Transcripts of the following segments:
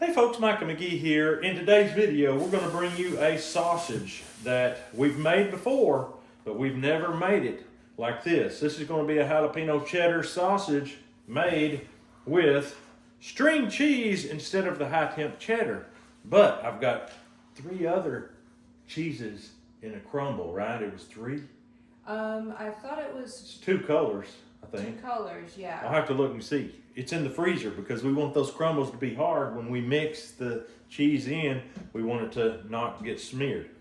Hey folks, Micah McGee here. In today's video, we're going to bring you a sausage that we've made before, but we've never made it like this. This is going to be a jalapeno cheddar sausage made with string cheese instead of the high temp cheddar. But I've got 3 other cheeses in a crumble, right? It was 3? I thought it was It's 2 colors, I think. 2 colors, yeah. I'll have to look and see. It's in the freezer because we want those crumbles to be hard. When we mix the cheese in, we want it to not get smeared.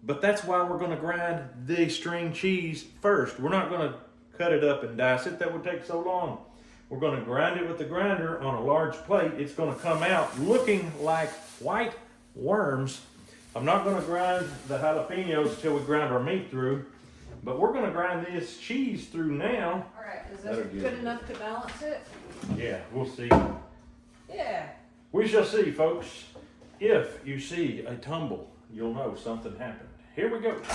But that's why we're going to grind the string cheese first. We're not going to cut it up and dice it. That would take so long. We're going to grind it with the grinder on a large plate. It's going to come out looking like white worms. I'm not going to grind the jalapenos until we grind our meat through. But we're going to grind this cheese through now. All right, is this good enough to balance it? Yeah, we'll see. Yeah. We shall see, folks. If you see a tumble, you'll know something happened. Here we go. Look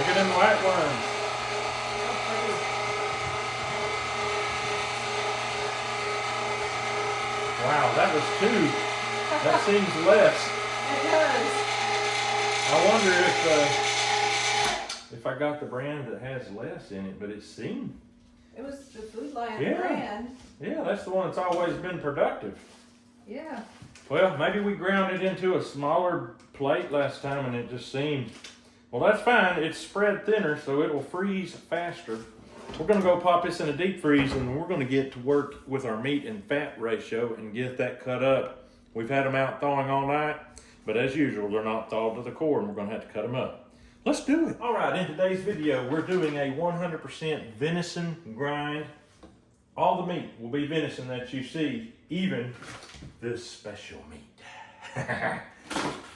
at them white worms. Wow, that was 2. That seems less. It does. I wonder if I got the brand that has less in it, but it seemed. It was the Food Lion Yeah. brand. Yeah, that's the one that's always been productive. Yeah. Well, maybe we ground it into a smaller plate last time and it just seemed, well, that's fine. It's spread thinner, so it will freeze faster. We're going to go pop this in a deep freeze and we're going to get to work with our meat and fat ratio and get that cut up. We've had them out thawing all night, but as usual, they're not thawed to the core and we're going to have to cut them up. Let's do it. All right, in today's video, we're doing a 100% venison grind. All the meat will be venison that you see, even this special meat.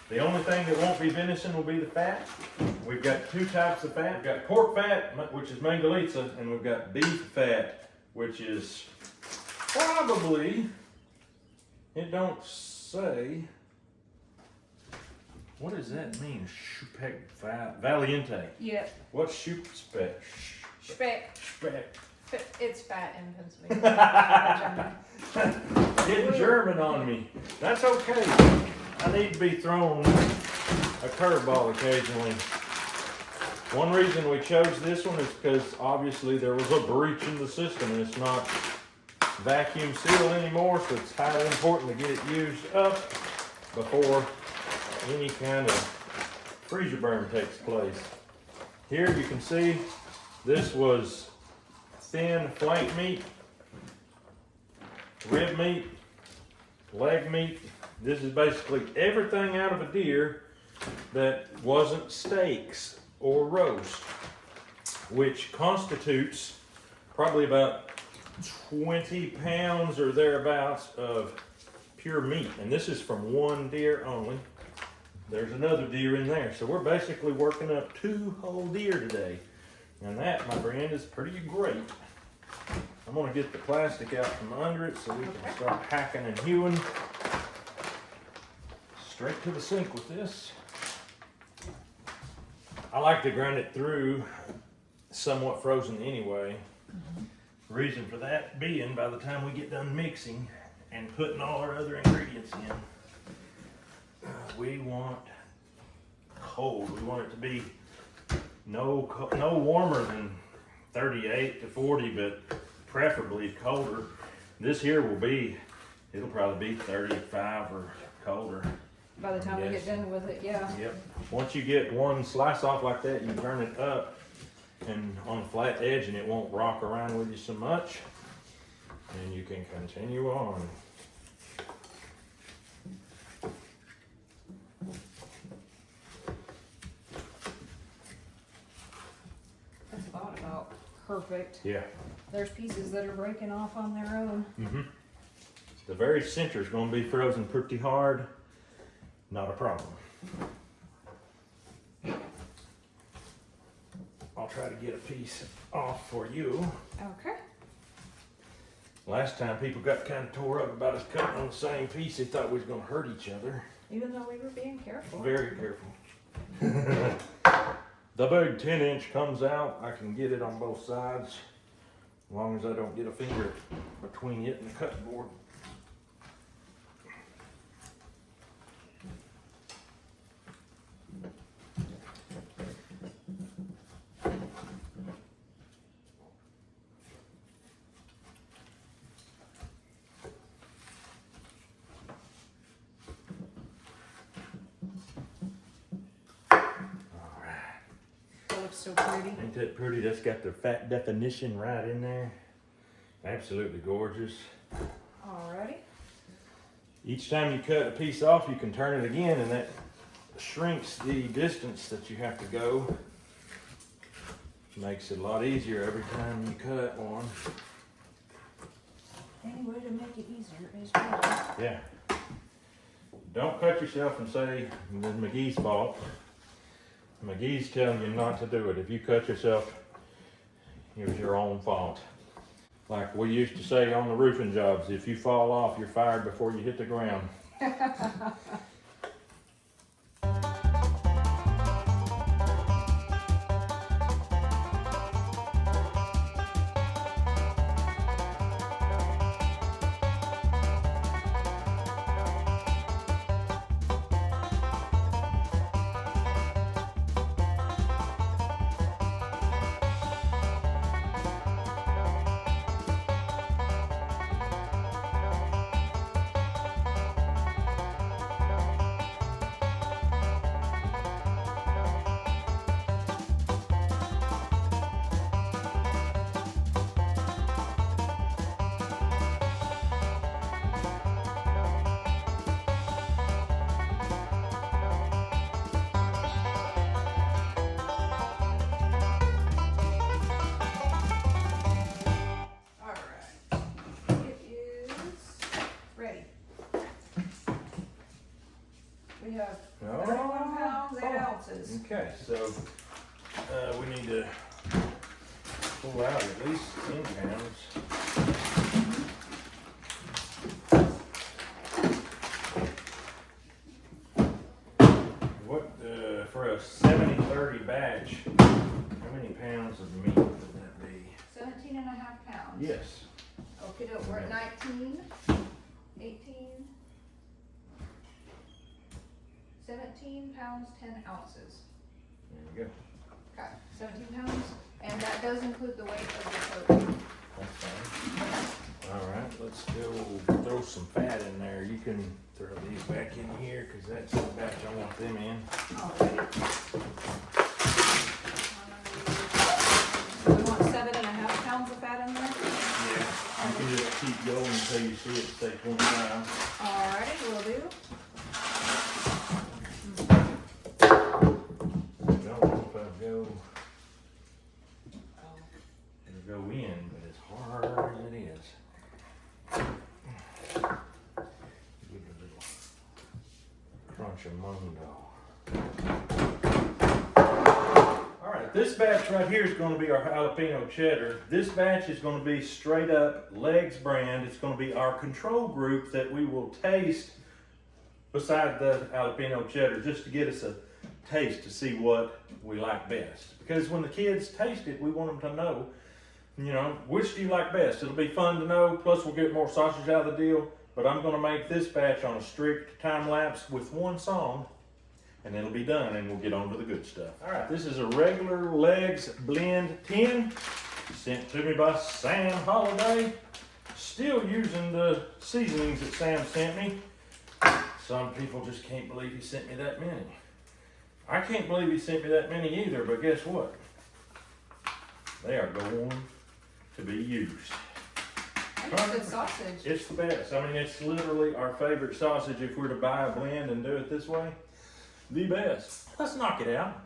The only thing that won't be venison will be the fat. We've got 2 types of fat. We've got pork fat, which is mangalitsa, and we've got beef fat, which is probably, it don't say, what does that mean? Valiente. Yep. What's spec? Speck. Spec. It's fat in Pennsylvania. Getting German on me. That's okay. I need to be thrown a curveball occasionally. One reason we chose this one is because obviously there was a breach in the system and it's not vacuum sealed anymore, so it's highly important to get it used up before any kind of freezer burn takes place. Here you can see this was thin flank meat, rib meat, leg meat. This is basically everything out of a deer that wasn't steaks or roast, which constitutes probably about 20 pounds or thereabouts of pure meat. And this is from 1 deer only. There's another deer in there. So we're basically working up 2 whole deer today. And that, my friend, is pretty great. I'm gonna get the plastic out from under it so we can start hacking and hewing. Straight to the sink with this. I like to grind it through somewhat frozen anyway. The reason for that being, by the time we get done mixing and putting all our other ingredients in, we want cold. We want it to be no warmer than 38 to 40, but preferably colder. This here will be, it'll probably be 35 or colder. By the time we get done with it, yeah. Yep. Once you get one slice off like that, you turn it up and on a flat edge and it won't rock around with you so much. And you can continue on. That's about perfect. Yeah. There's pieces that are breaking off on their own. Mm-hmm. The very center is going to be frozen pretty hard. Not a problem. I'll try to get a piece off for you. Okay. Last time people got kind of tore up about us cutting on the same piece. They thought we was going to hurt each other. Even though we were being careful. Very careful. All right, let's get this. Let's get this. Very careful. All right, the big 10-inch comes out, I can get it on both sides, as long as I don't get a finger between it and the cutting board. So pretty. Ain't that pretty? That's got the fat definition right in there. Absolutely gorgeous. Alrighty. Each time you cut a piece off, you can turn it again, and that shrinks the distance that you have to go. Makes it a lot easier every time you cut one. Any way to make it easier is better. Yeah. Don't cut yourself and say it's McGee's fault. McGee's telling you not to do it. If you cut yourself, it was your own fault. Like we used to say on the roofing jobs, if you fall off, you're fired before you hit the ground. We have 31 pounds, 8 ounces. Okay, so we need to pull out at least 10 pounds. What, for a 70-30 batch, how many pounds of meat would that be? 17 and a half pounds. Yes. Okay, we're at 19, 18, 17 pounds, 10 ounces. There you go. Okay, 17 pounds, and that does include the weight of the protein. That's fine. All right, let's go throw some fat in there. You can throw these back in here because that's the batch I want them in. Alrighty. We want 7.5 pounds of fat in there? Yeah. You can just keep going until you see it stay 25. Alrighty, will do. I don't know if I'll go. It'll go in, but it's hard as it is. Give it a little crunch of Mondo. Alright, this batch right here is going to be our jalapeno cheddar. This batch is going to be straight up Legs brand. It's going to be our control group that we will taste beside the jalapeno cheddar just to get us a taste to see what we like best. Because when the kids taste it, we want them to know, you know, which do you like best? It'll be fun to know, plus we'll get more sausage out of the deal. But I'm going to make this batch on a strict time lapse with one song, and it'll be done, and we'll get on to the good stuff. All right, this is a regular Legs blend 10, sent to me by Sam Holiday. Still using the seasonings that Sam sent me. Some people just can't believe he sent me that many. I can't believe he sent me that many either, but guess what? They are going to be used. It's good sausage. It's the best. I mean, it's literally our favorite sausage if we're to buy a blend and do it this way. The best. Let's knock it out.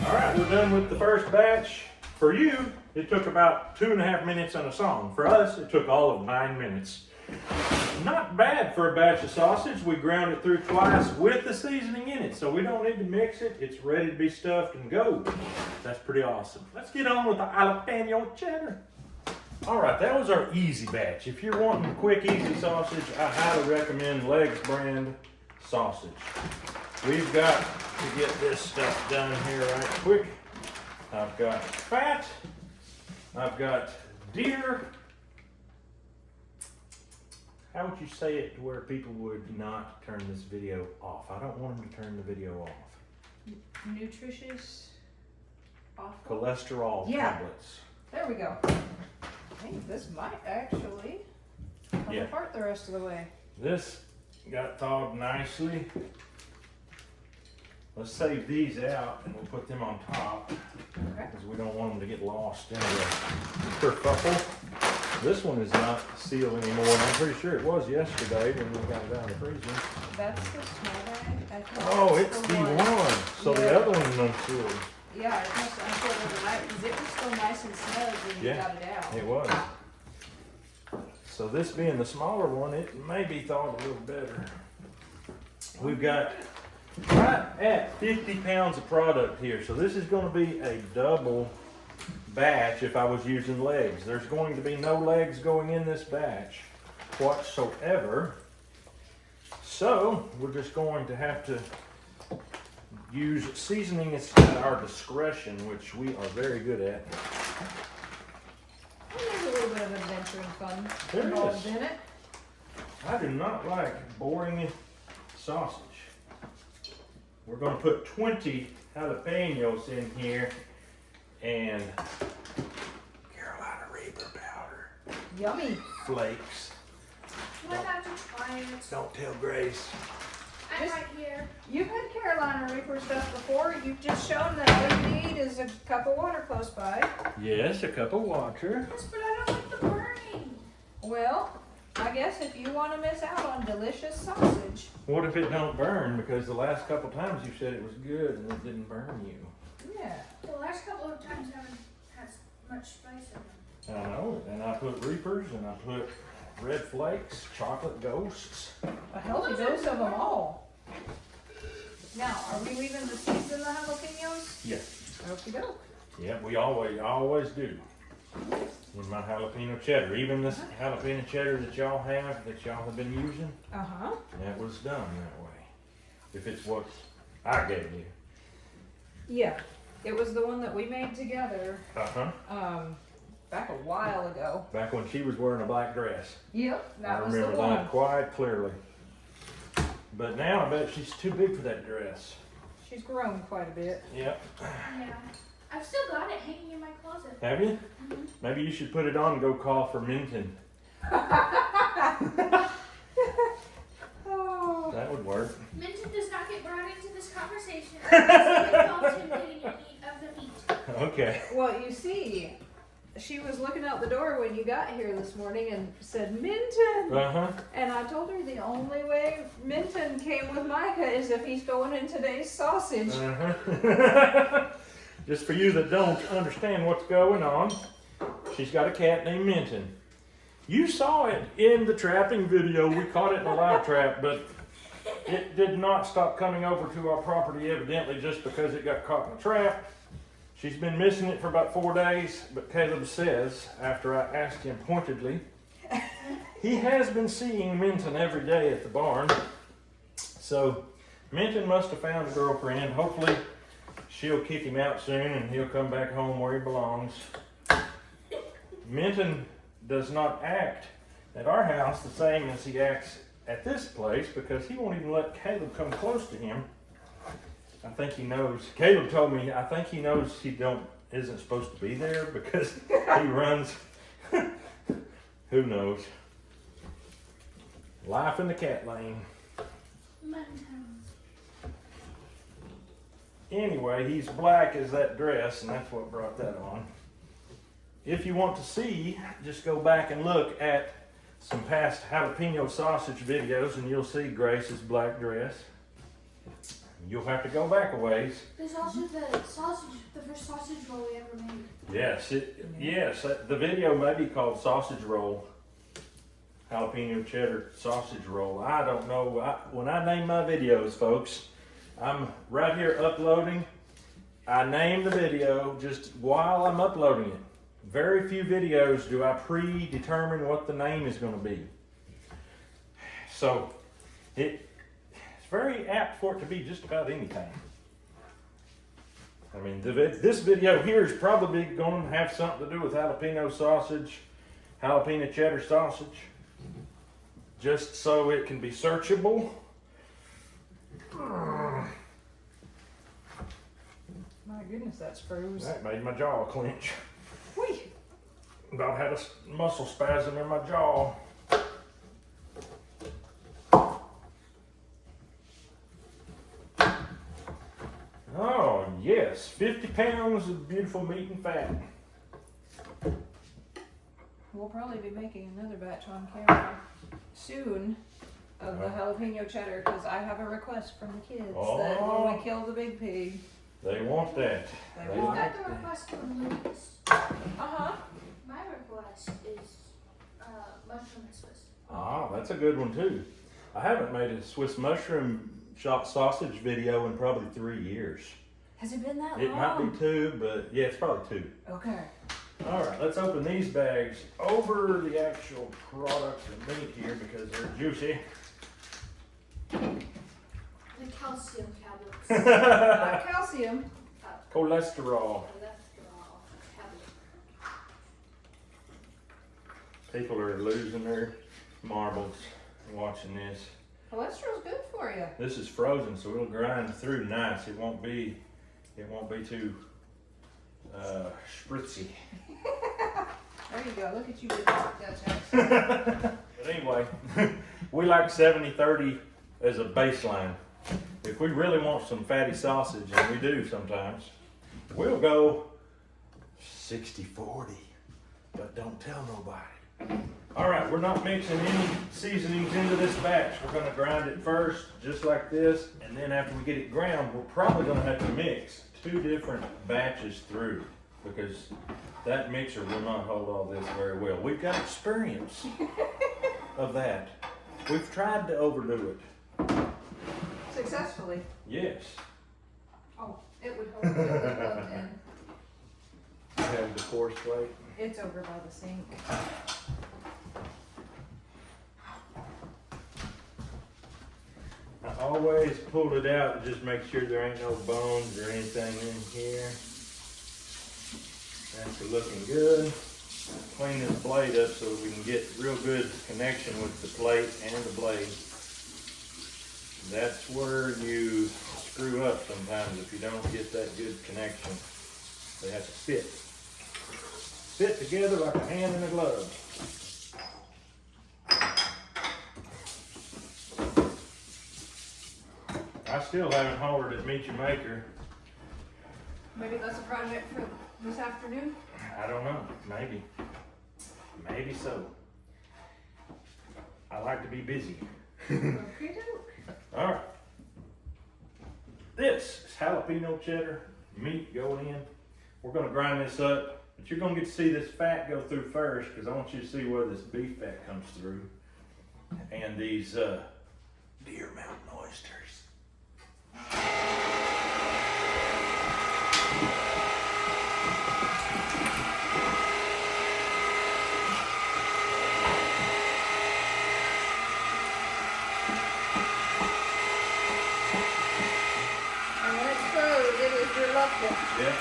All right, we're done with the first batch. For you, it took about 2.5 minutes on a song. For us, it took all of 9 minutes. Not bad for a batch of sausage. We ground it through twice with the seasoning in it, so we don't need to mix it. It's ready to be stuffed and go. That's pretty awesome. Let's get on with the Jalapeño cheddar. All right, that was our easy batch. If you're wanting quick, easy sausage, I highly recommend Legs brand sausage. We've got to get this stuff done here right quick. I've got fat. I've got deer. How would you say it to where people would not turn this video off? I don't want them to turn the video off. Nutritious. Awful. Cholesterol tablets. There we go. Hey, this might actually come apart the rest of the way. This got thawed nicely. Let's save these out and we'll put them on top because we don't want them to get lost in the kerfuffle. This one is not sealed anymore. I'm pretty sure it was yesterday when we got it out of the freezer. That's the small bag. I think Oh, that's it's the D1. So the other one's unsealed. Yeah, it must have unsealed overnight because it was still nice and snug when you got it out. It was. So this being the smaller one, it may be thawed a little better. We've got right at 50 pounds of product here. So this is going to be a double batch if I was using legs. There's going to be no legs going in this batch whatsoever. So we're just going to have to use seasoning at our discretion, which we are very good at. There's a little bit of adventuring fun There involved is. in it. I do not like boring sausage. We're going to put 20 jalapenos in here and Carolina Reaper powder. Yummy. Flakes. You might have to try it. Don't tell Grace. I'm right here. You've had Carolina Reaper stuff before. You've just shown that all you need is a cup of water close by. Yes, a cup of water. Yes, but I don't like the burning. Well, I guess if you want to miss out on delicious sausage. What if it don't burn? Because the last couple times you said it was good and it didn't burn you. Yeah. The last couple of times haven't had much spice in them. I know, and I put Reapers and I put Red Flakes, Chocolate Ghosts. A healthy dose of them all. Now, are we leaving the seeds in the jalapenos? Yes. Okie doke. Yeah, we always do. In my jalapeno cheddar, even this jalapeno cheddar that y'all have been using, Uh-huh. that was done that way. If it's what I gave you. Yeah. It was the one that we made together, back a while ago. Back when she was wearing a black dress. Yep, I that was the remember one. that quite clearly. But now I bet she's too big for that dress. She's grown quite a bit. Yep. Yeah. I've still got it hanging in my closet. Have you? Maybe you should put it on and go call for Minton. Oh. That would work. Minton does not get brought into this conversation unless it involves him getting an eat of the meat. Okay. Well, you see, she was looking out the door when you got here this morning and said, Minton! Uh-huh. And I told her the only way Minton came with Micah is if he's going in today's sausage. Uh-huh. Just for you that don't understand what's going on, she's got a cat named Minton. You saw it in the trapping video. We caught it in a live trap, but it did not stop coming over to our property evidently just because it got caught in a trap. She's been missing it for about 4 days, but Caleb says, after I asked him pointedly, he has been seeing Minton every day at the barn. So Minton must have found a girlfriend. Hopefully she'll kick him out soon and he'll come back home where he belongs. Minton does not act at our house the same as he acts at this place because he won't even let Caleb come close to him. I think he knows. Caleb told me, I think he knows he isn't supposed to be there because he runs. Who knows? Life in the cat lane. Minton. Anyway, he's black as that dress, and that's what brought that on. If you want to see, just go back and look at some past jalapeno sausage videos, and you'll see Grace's black dress. You'll have to go back a ways. There's also the first sausage roll we ever made. Yes, the video may be called Sausage Roll. Jalapeno cheddar sausage roll. I don't know. When I name my videos, folks, I'm right here uploading. I name the video just while I'm uploading it. Very few videos do I predetermine what the name is going to be. So it's very apt for it to be just about anything. I mean, this video here is probably going to have something to do with jalapeno sausage, jalapeno cheddar sausage, just so it can be searchable. My goodness, that's froze. That made my jaw clench. Whee! About had a muscle spasm in my jaw. Oh, yes, 50 pounds of beautiful meat and fat. We'll probably be making another batch on camera soon of the jalapeno cheddar because I have a request from the kids that when we kill the big pig, They want that. they Who's want got the request from Lucas? Uh-huh. My request is mushroom and Swiss. Ah, that's a good one too. I haven't made a Swiss mushroom shot sausage video in probably 3 years. Has it been that long? It might be 2, but yeah, it's probably 2. Okay. All right, let's open these bags over the actual products and meat here because they're juicy. The calcium tablets. Not calcium. Cholesterol. Cholesterol tablet. People are losing their marbles watching this. Cholesterol's good for you. This is frozen, so it'll grind through nice. It won't be too spritzy. There you go. Look at you, big Dutch. But anyway, we like 70-30 as a baseline. If we really want some fatty sausage, and we do sometimes, we'll go 60-40, but don't tell nobody. All right, we're not mixing any seasonings into this batch. We're gonna grind it first, just like this, and then after we get it ground, we're probably gonna have to mix 2 different batches through because that mixer will not hold all this very well. We've got experience of that. We've tried to overdo it. Successfully. Yes. Oh, it would hold it plugged in. I have the coarse plate. It's over by the sink. I always pull it out to just make sure there ain't no bones or anything in here. That's looking good. Clean this blade up so we can get real good connection with the plate and the blade. That's where you screw up sometimes if you don't get that good connection. They have to fit together like a hand in a glove. I still haven't hollered at Meet Your Maker. Maybe that's a project for this afternoon? I don't know, maybe. Maybe so. I like to be busy. Okay, doke. All right. This is jalapeno cheddar meat going in. We're gonna grind this up, but you're gonna get to see this fat go through first because I want you to see where this beef fat comes through. And these deer mountain oysters. Yeah.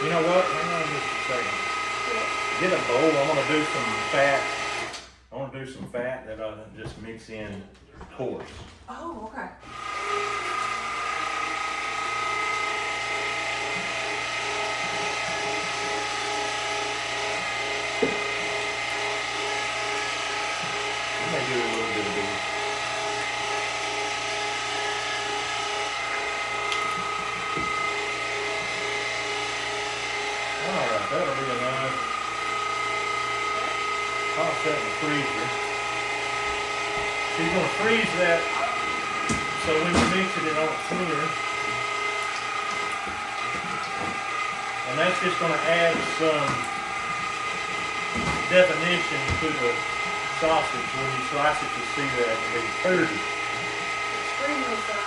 You know what? Hang on just a second. Get a bowl. I want to do some fat. I want to do some fat that I just mix in coarse. Oh, okay. I may do a little bit of these. Toss that in the freezer. She's going to freeze that so when you mix it, it don't clear. And that's just going to add some definition to the sausage. When you slice it, you see that it'll be pretty. Extremely so.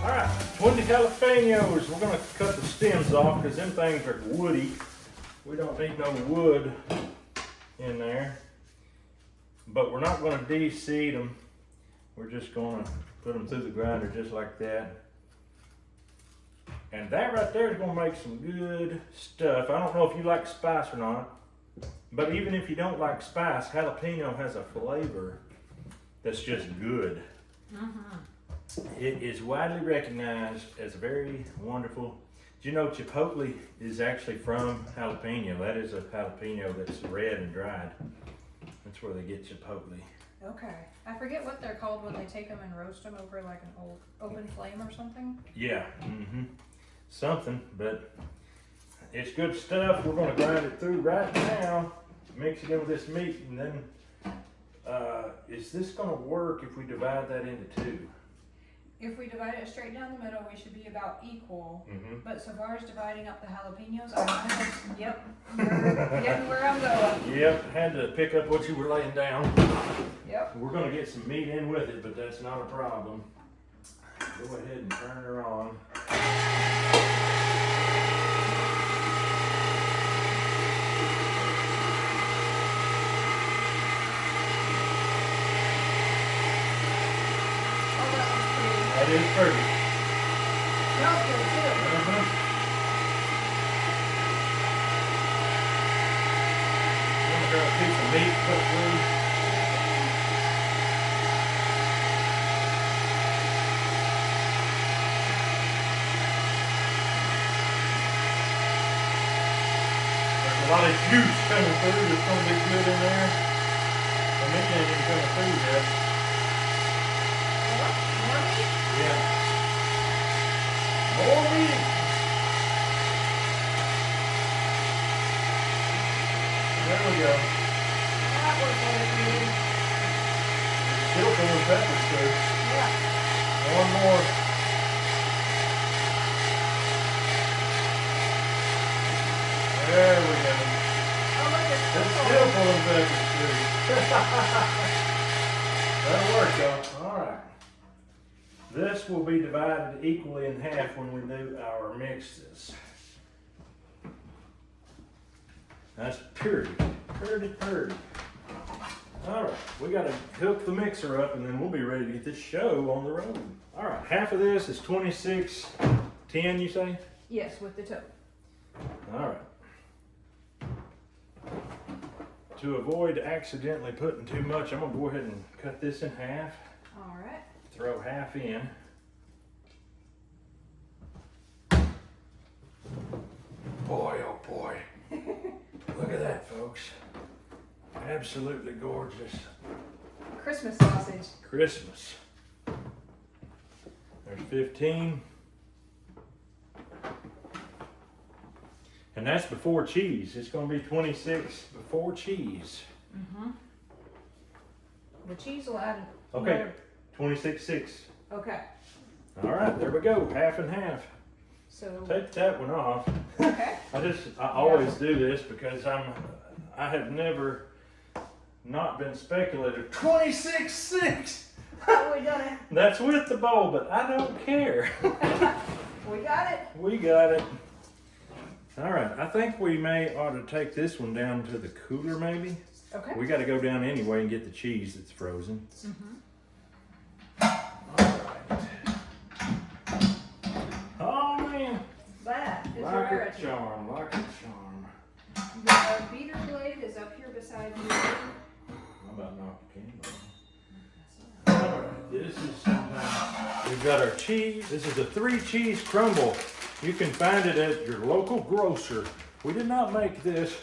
Alright, 20 jalapenos. We're going to cut the stems off because them things are woody. We don't need no wood in there. But we're not going to de-seed them. We're just going to put them through the grinder just like that. And that right there is going to make some good stuff. I don't know if you like spice or not. But even if you don't like spice, jalapeno has a flavor that's just good. It is widely recognized as a very wonderful. Do you know chipotle is actually from jalapeno? That is a jalapeno that's red and dried. That's where they get chipotle. Okay. I forget what they're called when they take them and roast them over like an old open flame or something. Yeah, something, but it's good stuff. We're going to grind it through right now, mix it in with this meat, and then is this going to work if we divide that into two? If we divide it straight down the middle, we should be about equal. But so far as dividing up the jalapenos, yep, you're getting where I'm going. Yep, had to pick up what you were laying down. Yep. We're going to get some meat in with it, but that's not a problem. Go ahead and turn her on. That is pretty. Smells good too. I'm gonna grab a piece of meat, put it through. There's a lot of juice coming through. It's gonna be good in there. The meat ain't even coming through yet. More meat? Yeah. More meat. There we go. That was what it needed. Still full of peppers too. Yeah. One more. There we go. Oh look, it's It's still still full of peppers too. That'll work though. Alright. This will be divided equally in half when we do our mixes. That's pretty. Alright, we gotta hook the mixer up and then we'll be ready to get this show on the road. Alright, half of this is 26.10, you say? Yes, with the toe. Alright. To avoid accidentally putting too much, I'm gonna go ahead and cut this in half. Alright. Throw half in. Boy, oh boy. Look at that, folks. Absolutely gorgeous. Christmas sausage. Christmas. There's 15. And that's before cheese. It's going to be 26 before cheese. The cheese will add. Okay, 26.6. Okay. All right, there we go. Half and half. So. Take that one off. Okay. I always do this because I have never not been speculative. 26.6. Oh, we done it. That's with the bowl, but I don't care. We got it. We got it. All right, I think we ought to take this one down to the cooler maybe. Okay. We got to go down anyway and get the cheese that's frozen. Oh man. That is Like a a rarity. charm, like a charm. The beater blade is up here beside you. How about knock the candle? All right, this is sometimes, we've got our cheese. This is a 3 cheese crumble. You can find it at your local grocer. We did not make this.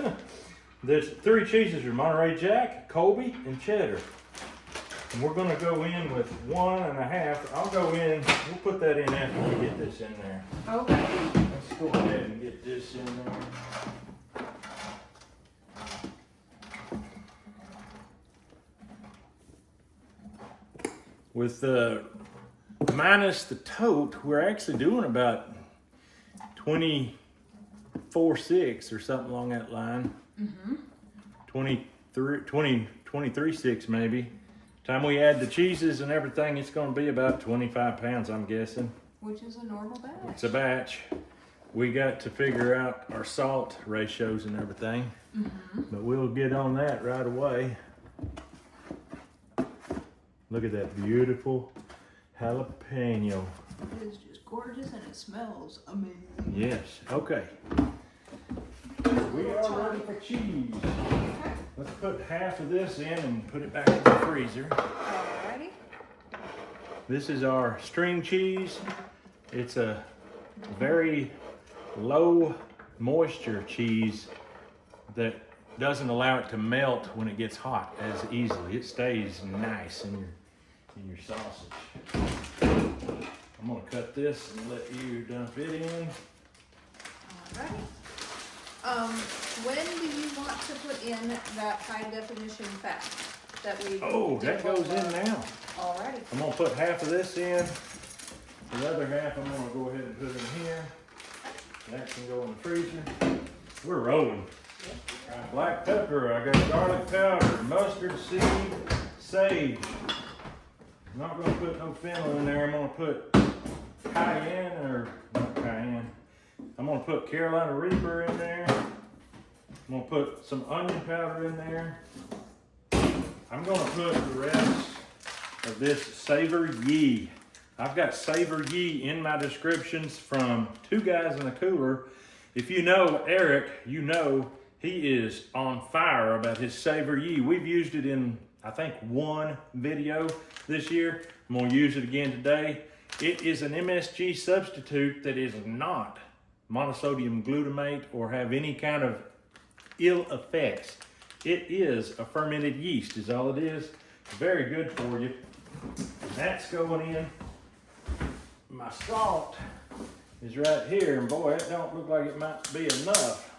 There's 3 cheeses are Monterey Jack, Colby, and Cheddar. And we're gonna go in with 1.5. I'll go in, we'll put that in after we get this in there. Okay. Let's go ahead and get this in there. With minus the tote, we're actually doing about 24.6 or something along that line. 23.6 maybe. Time we add the cheeses and everything, it's going to be about 25 pounds, I'm guessing. Which is a normal batch. It's a batch. We got to figure out our salt ratios and everything, but we'll get on that right away. Look at that beautiful jalapeno. It is just gorgeous and it smells amazing. Yes, okay. We are ready for cheese. Let's put half of this in and put it back in the freezer. Alrighty. This is our string cheese. It's a very low moisture cheese that doesn't allow it to melt when it gets hot as easily. It stays nice in your sausage. I'm gonna cut this and let you dump it in. Alrighty. When do you want to put in that high definition fat that we? Oh, that goes in now. Alrighty. I'm gonna put half of this in. The other half I'm gonna go ahead and put in here. That can go in the freezer. We're rolling. Black pepper, I got garlic powder, mustard seed, sage. I'm not gonna put no fennel in there. I'm gonna put cayenne, or not cayenne. I'm gonna put Carolina Reaper in there. I'm gonna put some onion powder in there. I'm gonna put the rest of this SavorYe. I've got SavorYe in my descriptions from 2 guys in a cooler. If you know Eric, you know he is on fire about his SavorYe. We've used it in, I think, 1 video this year. I'm gonna use it again today. It is an MSG substitute that is not monosodium glutamate or have any kind of ill effects. It is a fermented yeast is all it is. Very good for you. That's going in. My salt is right here, and boy, it don't look like it might be enough,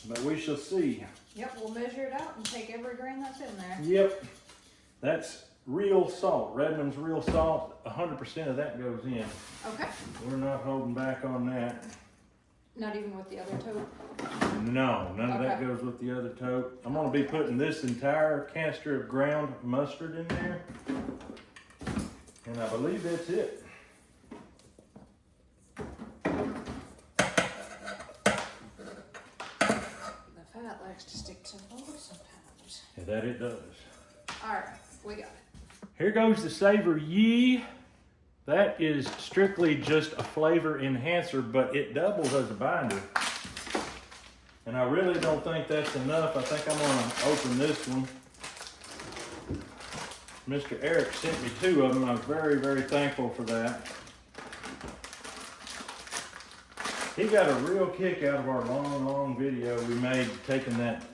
but we shall see. Yep, we'll measure it out and take every grain that's in there. Yep, that's real salt, Redmond's real salt. 100% of that goes in. Okay. We're not holding back on that. Not even with the other tote? No, none of that Okay. goes with the other tote. I'm gonna be putting this entire canister of ground mustard in there, and I believe that's it. The fat likes to stick to both sometimes. Yeah, that it does. Alright, we got it. Here goes the SavorYe. That is strictly just a flavor enhancer, but it doubles as a binder. And I really don't think that's enough. I think I'm gonna open this one. Mr. Eric sent me 2 of them. I was very, very thankful for that. He got a real kick out of our long, long video we made taking that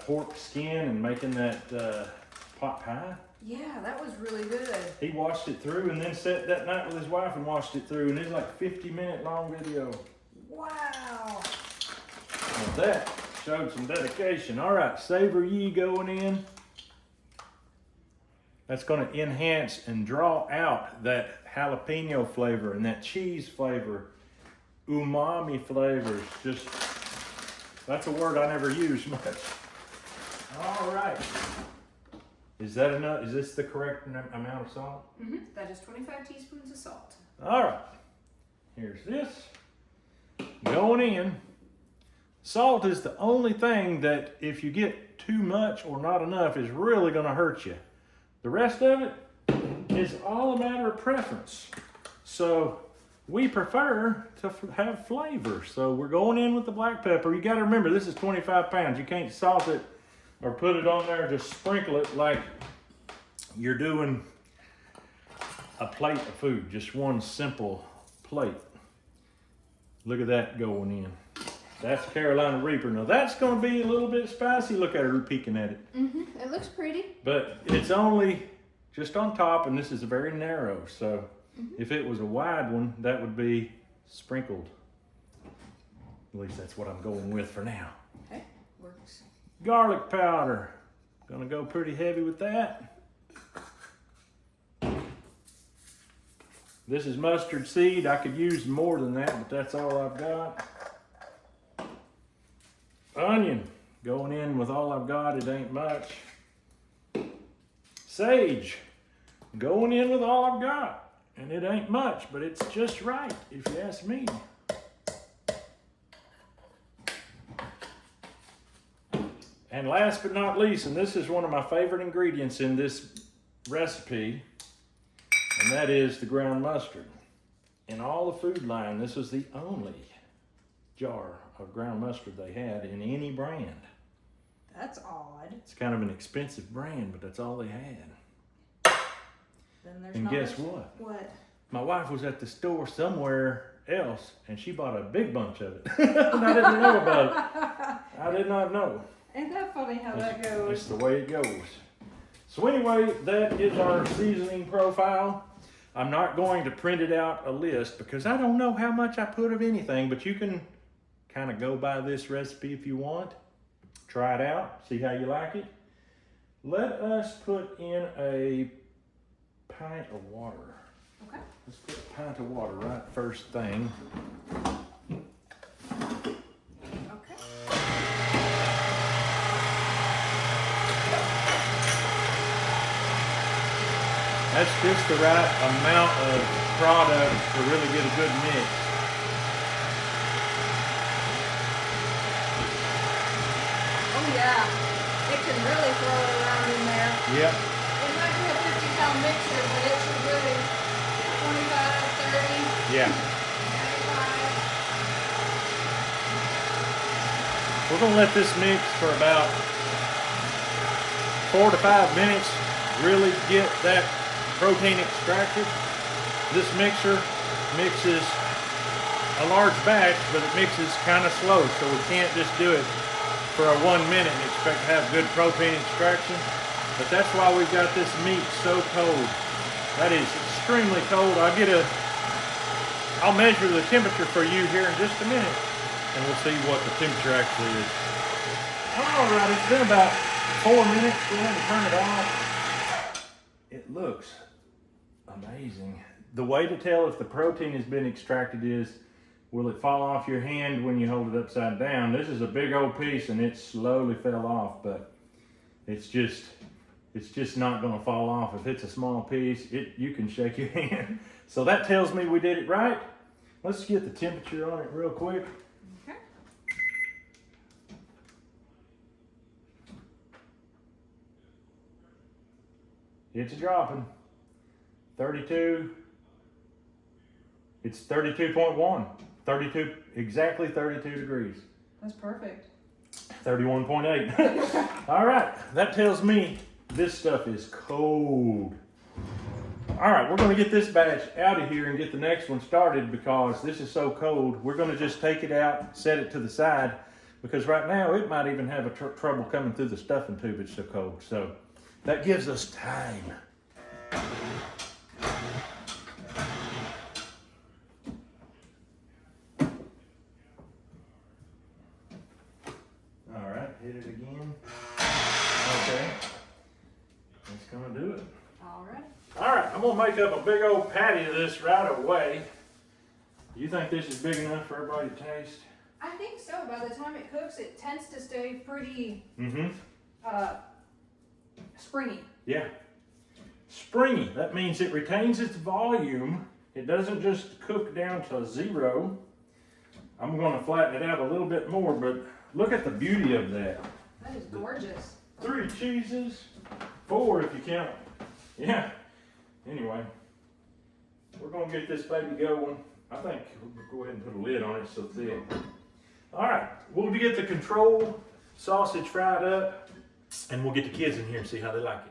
pork skin and making that pot pie. Yeah, that was really good. He watched it through and then sat that night with his wife and watched it through, and it's like 50-minute long video. Wow. Now that showed some dedication. All right, SavorYe going in. That's going to enhance and draw out that jalapeno flavor and that cheese flavor, umami flavors. Just, that's a word I never use much. All right. Is that enough? Is this the correct amount of salt? That is 25 teaspoons of salt. All right. Here's this. Going in. Salt is the only thing that if you get too much or not enough is really going to hurt you. The rest of it is all a matter of preference. So we prefer to have flavor. So we're going in with the black pepper. You got to remember, this is 25 pounds. You can't salt it or put it on there, just sprinkle it like you're doing a plate of food. Just one simple plate. Look at that going in. That's Carolina Reaper. Now that's going to be a little bit spicy. Look at her peeking at it. Mm-hmm. It looks pretty. But it's only just on top, and this is a very narrow. So if it was a wide one, that would be sprinkled. At least that's what I'm going with for now. Okay, works. Garlic powder. Gonna go pretty heavy with that. This is mustard seed. I could use more than that, but that's all I've got. Onion. Going in with all I've got. It ain't much. Sage. Going in with all I've got. And it ain't much, but it's just right, if you ask me. And last but not least, and this is one of my favorite ingredients in this recipe, and that is the ground mustard. In all the food line, this was the only jar of ground mustard they had in any brand. That's odd. It's kind of an expensive brand, but that's all they had. Then there's And not guess much- what? What? My wife was at the store somewhere else, and she bought a big bunch of it. And I didn't know about it. I did not know. Ain't that funny how that It's goes? the way it goes. So anyway, that is our seasoning profile. I'm not going to print it out a list because I don't know how much I put of anything, but you can kind of go by this recipe if you want. Try it out, see how you like it. Let us put in a pint of water. Okay. Let's put a pint of water right first thing. Okay. That's just the right amount of product to really get a good mix. Oh yeah. It can really throw it around in there. Yep. It might be a 50-pound mixer, but it should really 25, 30, Yeah. 95. We're gonna let this mix for about 4 to 5 minutes. Really get that protein extracted. This mixer mixes a large batch, but it mixes kind of slow, so we can't just do it for a 1 minute and expect to have good protein extraction. But that's why we've got this meat so cold. That is extremely cold. I'll measure the temperature for you here in just a minute, and we'll see what the temperature actually is. All right, it's been about 4 minutes. Go ahead and turn it off. It looks amazing. The way to tell if the protein has been extracted is, will it fall off your hand when you hold it upside down? This is a big old piece and it slowly fell off, but it's just not gonna fall off. If it's a small piece, you can shake your hand. So that tells me we did it right. Let's get the temperature on it real quick. Okay. It's dropping. 32. It's 32.1. 32, exactly 32 degrees. That's perfect. 31.8. All right, that tells me this stuff is cold. All right, we're gonna get this batch out of here and get the next one started because this is so cold. We're gonna just take it out, set it to the side, because right now it might even have trouble coming through the stuffing tube, it's so cold. So that gives us time. All right, hit it again. Okay, that's gonna do it. All right. All right, I'm gonna make up a big old patty of this right away. You think this is big enough for everybody to taste? I think so. By the time it cooks, it tends to stay pretty Mm-hmm. springy. Yeah. Springy. That means it retains its volume it doesn't just cook down to 0. I'm gonna flatten it out a little bit more, but look at the beauty of that. That is gorgeous. 3 cheeses, 4 if you count. Yeah. Anyway, we're gonna get this baby going. I think we'll go ahead and put a lid on it so thick. All right, we'll get the control sausage fried up, and we'll get the kids in here and see how they like it.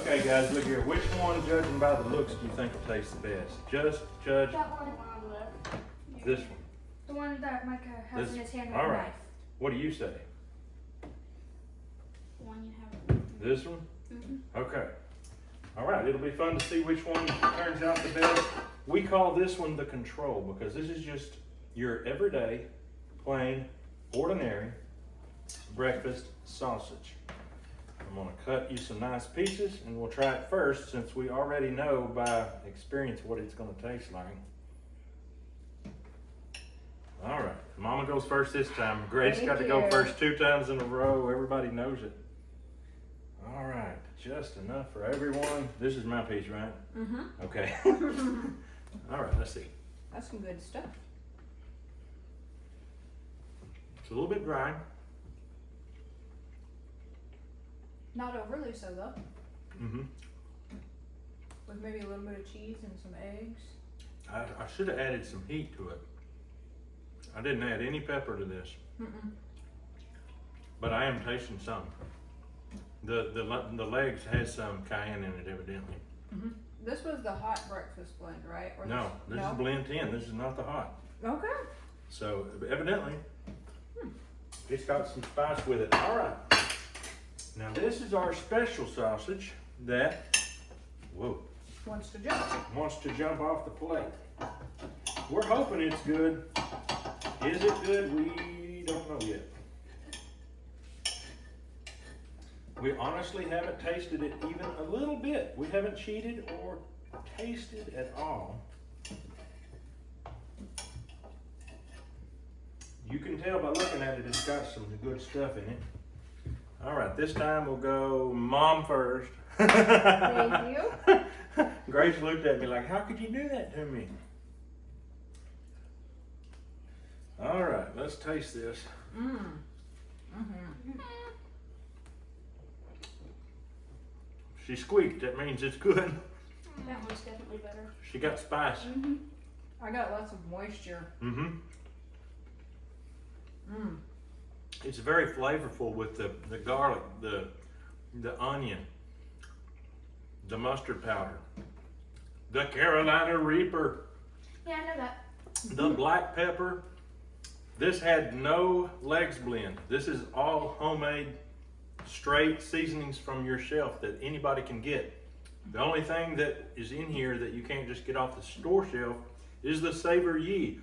Okay guys, look here. Which one, judging by the looks, do you think will taste the best? Just judge That one on the this one. The one that Micah has in his hand with All a right. knife. What do you say? The one you have. This one? Mm-hmm. Okay. All right, it'll be fun to see which one turns out the best. We call this one the control because this is just your everyday, plain, ordinary breakfast sausage. I'm gonna cut you some nice pieces and we'll try it first since we already know by experience what it's gonna taste like. All right, Mama goes first this time. Grace got to go first 2 times in a row. Everybody knows it. All right, just enough for everyone. This is my piece, right? Mm-hmm. Okay. All right, let's see. That's some good stuff. It's a little bit dry. Not overly so though. Mm-hmm. With maybe a little bit of cheese and some eggs. I should have added some heat to it. I didn't add any pepper to this. Mm-mm. but I am tasting some. The legs has some cayenne in it, evidently. Mm-hmm. This was the hot breakfast blend, right? Or No, this is blend 10. This is not the hot. Okay. So evidently, it's got some spice with it. All right. Now this is our special sausage that, whoa, Wants to jump. wants to jump off the plate. We're hoping it's good. Is it good? We don't know yet. We honestly haven't tasted it even a little bit. We haven't cheated or tasted at all. You can tell by looking at it, it's got some good stuff in it. All right, this time we'll go Mom first. Thank you. Grace looked at me like, how could you do that to me? All right, let's taste this. She squeaked, that means it's good. That one's definitely better. She got spice. I got lots of moisture. It's very flavorful with the garlic, the onion, the mustard powder, the Carolina Reaper, Yeah, I know that. the black pepper. This had no legs blend. This is all homemade, straight seasonings from your shelf that anybody can get. The only thing that is in here that you can't just get off the store shelf is the SavorYe.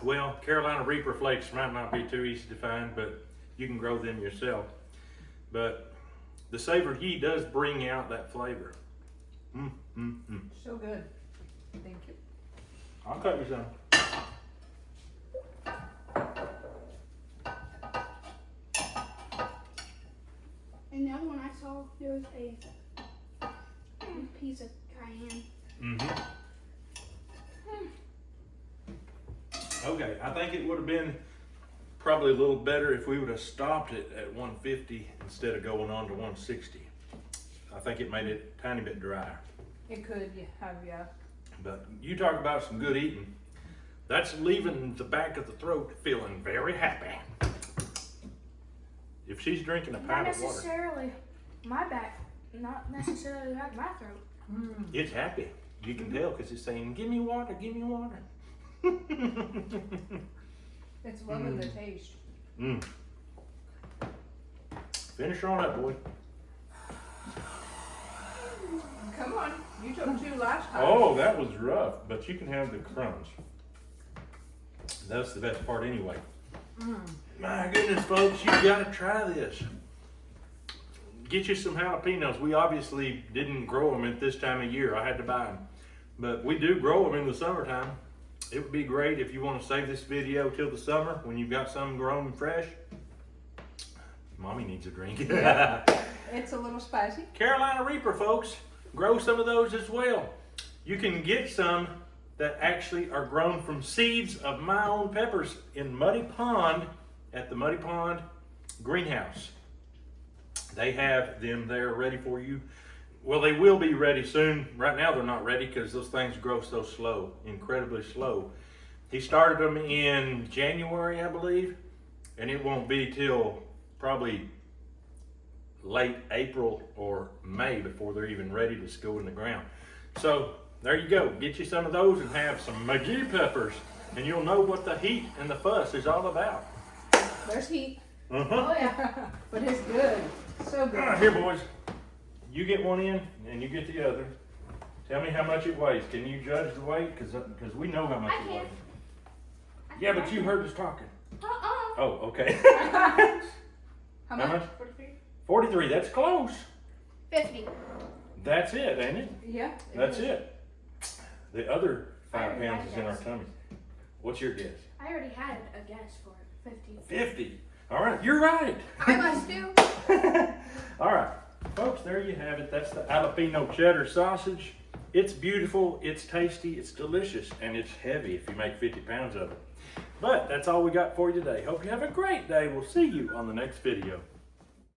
Well, Carolina Reaper flakes might not be too easy to find, but you can grow them yourself. But the SavorYe does bring out that flavor. So good. Thank you. I'll cut you some. And the other one I saw, there was a piece of cayenne. Okay, I think it would have been probably a little better if we would have stopped it at 150 instead of going on to 160. I think it made it a tiny bit drier. It could have, yeah. But you talk about some good eating. That's leaving the back of the throat feeling very happy. If she's drinking a Not pint of water, necessarily my back, not necessarily back my throat. it's happy. You can tell because it's saying, give me water, give me water. It's loving the taste. Finish her on up, boy. Come on. You took two last time. Oh, that was rough, but you can have the crumbs. That's the best part anyway. My goodness, folks, you gotta try this. Get you some jalapenos. We obviously didn't grow them at this time of year. I had to buy them. But we do grow them in the summertime. It would be great if you want to save this video till the summer when you've got some grown fresh. Mommy needs a drink. Yeah. It's a little spicy. Carolina Reaper, folks. Grow some of those as well. You can get some that actually are grown from seeds of my own peppers in Muddy Pond at the Muddy Pond greenhouse. They have them there ready for you. Well, they will be ready soon. Right now they're not ready because those things grow so slow, incredibly slow. He started them in January, I believe, and it won't be till probably late April or May before they're even ready to go in the ground. So there you go. Get you some of those and have some McGee peppers, and you'll know what the heat and the fuss is all about. There's heat. Oh yeah. But it's good. So good. All right, here, boys. You get one in, and you get the other. Tell me how much it weighs. Can you judge the weight? Because we know how much I it can. weighs. Yeah, but you heard us talking. Oh, okay. How How much? much? 43. 43. That's close. 50. That's it, ain't it? Yeah. That's it. The other 5 I already pounds had is in our guess. tummies. What's your guess? I already had a guess for it. 50. 50. All right, you're right. I must do. All right, folks, there you have it. That's the jalapeno cheddar sausage. It's beautiful, it's tasty, it's delicious, and it's heavy if you make 50 pounds of it. But that's all we got for you today. Hope you have a great day. We'll see you on the next video.